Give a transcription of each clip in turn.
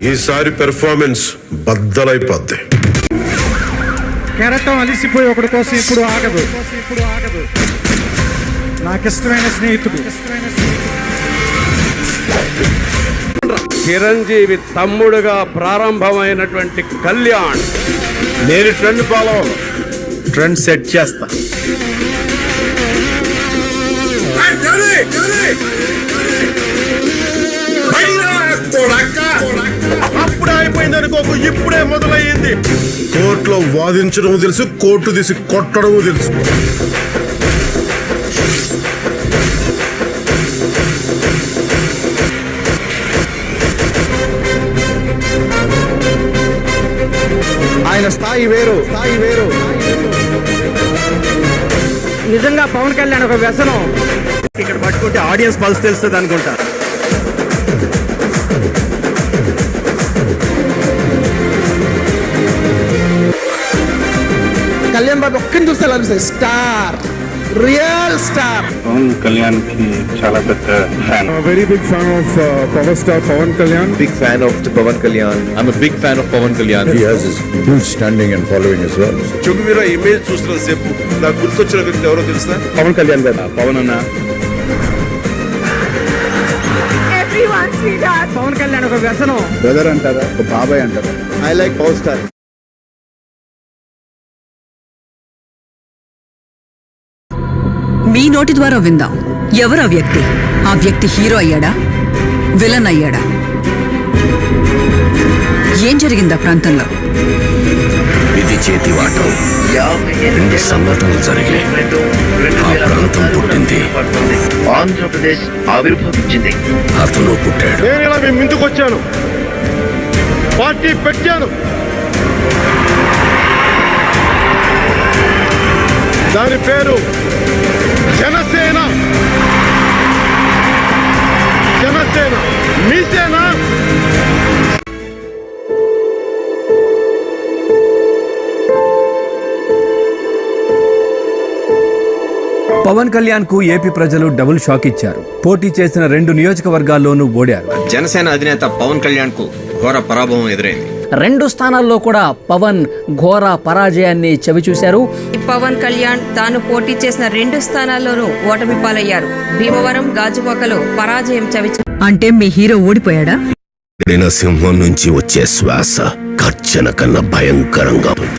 ఈసారి పెర్ఫార్మెన్స్ బద్దలైపోద్ది. కెరటం అలిసిపోయి ఒకటి కోసం ఇప్పుడు ఆగదు. నాకిష్టమైన స్నేహితుడు చిరంజీవి తమ్ముడుగా ప్రారంభమైనటువంటి కళ్యాణ్. నేను ట్రెండ్ ఫాలో ట్రెండ్ సెట్ చేస్తా. అప్పుడే అయిపోయింది అనుకోకు, ఇప్పుడే మొదలయ్యింది. కోర్టులో వాదించడం తెలుసు, కోర్టు తీసి కొట్టడం తెలుసు. ఆయన స్థాయి వేరు. నిజంగా పవన్ కళ్యాణ్ ఒక వ్యసనం. ఇక్కడ పట్టుకుంటే ఆడియన్స్ పల్స్ తెలుస్తుంది అనుకుంటా. కళ్యాణ్ బాబు ఒక్కని చూస్తే అనిపిస్తుంది star, real star. Pawan Kalyan కి చాలా పెద్ద fan. Very big fan of power star Pawan Kalyan. Big fan of Pawan Kalyan. I'm a big fan of Pawan Kalyan. He has his huge standing and following as well. చుగువీర image చూస్తున్న సేపు నాకు గుర్తొచ్చిన వ్యక్తి ఎవరో తెలుసా? పవన్ కళ్యాణ్ గారు. పవన్ అన్న పవన్ కళ్యాణ్ ఒక వ్యసనం. బ్రదర్ అంటారా, ఒక బాబాయ్ అంటారా? I like Power Star. మీ నోటి ద్వారా విందాం. ఎవరు ఆ వ్యక్తి హీరో అయ్యాడా, విలన్ అయ్యాడా? ఏం జరిగిందా ప్రాంతంలో? ఇది చేతివాటం. 2 సంఘటనలు జరిగాయి. ఆ ప్రాంతం పుట్టింది, ఆంధ్రప్రదేశ్ ఆవిర్భవించింది. అతను పుట్టాడు. నేను ఇలా మీ ముందుకు వచ్చాను, పార్టీ పెట్టాను. దాని పేరు జనసేన. మీ సేన. పవన్ కళ్యాణ్ కు ఏపీ ప్రజలు డబుల్ షాక్ ఇచ్చారు. పోటీ చేసిన 2 నియోజకవర్గాల్లోనూ ఓడారు. జనసేన అధినేత పవన్ కళ్యాణ్ కు ఘోర పరాభవం ఎదురైంది. 2 స్థానాల్లో కూడా పవన్ ఘోర పరాజయాన్ని చవిచూశారు. పవన్ కళ్యాణ్ తాను పోటీ చేసిన 2 స్థానాల్లోనూ ఓటమి పాలయ్యారు. భీమవరం, గాజువాకలో పరాజయం చవిచూ. అంటే మీ హీరో ఓడిపోయాడా? సింహం నుంచి వచ్చే శ్వాస గర్జన కన్నా భయంకరంగా ఉంది.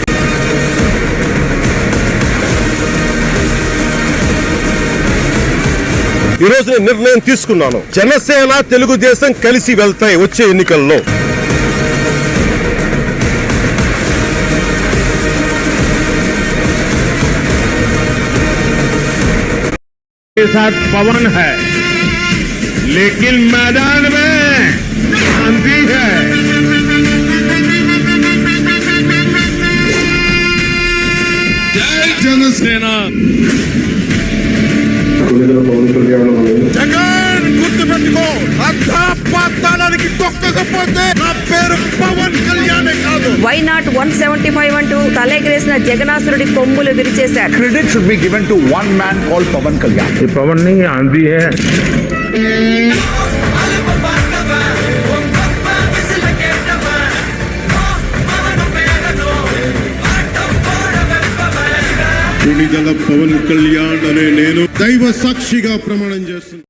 ఈ రోజు నేను నిర్ణయం తీసుకున్నాను. జనసేన, తెలుగుదేశం కలిసి వెళ్తాయి వచ్చే ఎన్నికల్లో. साथ पवन है, लेकिन मैदान में आंधी है. जय जनसेना. జగన్ గుర్తుపెట్టుకో, అర్థపాతాళానికి తొక్కకపోతే నా పేరు పవన్ కళ్యాణే కాదు. వై నాట్ 175 అంటూ తలెగరేసిన జగనాసురుడి కొమ్ములు విరిచేశారు. Credit should be given to one man called Pawan Kalyan. पवन नहीं आंधी है. పవన్ కళ్యాణ్ అనే నేను దైవ సాక్షిగా ప్రమాణం చేస్తున్నాను.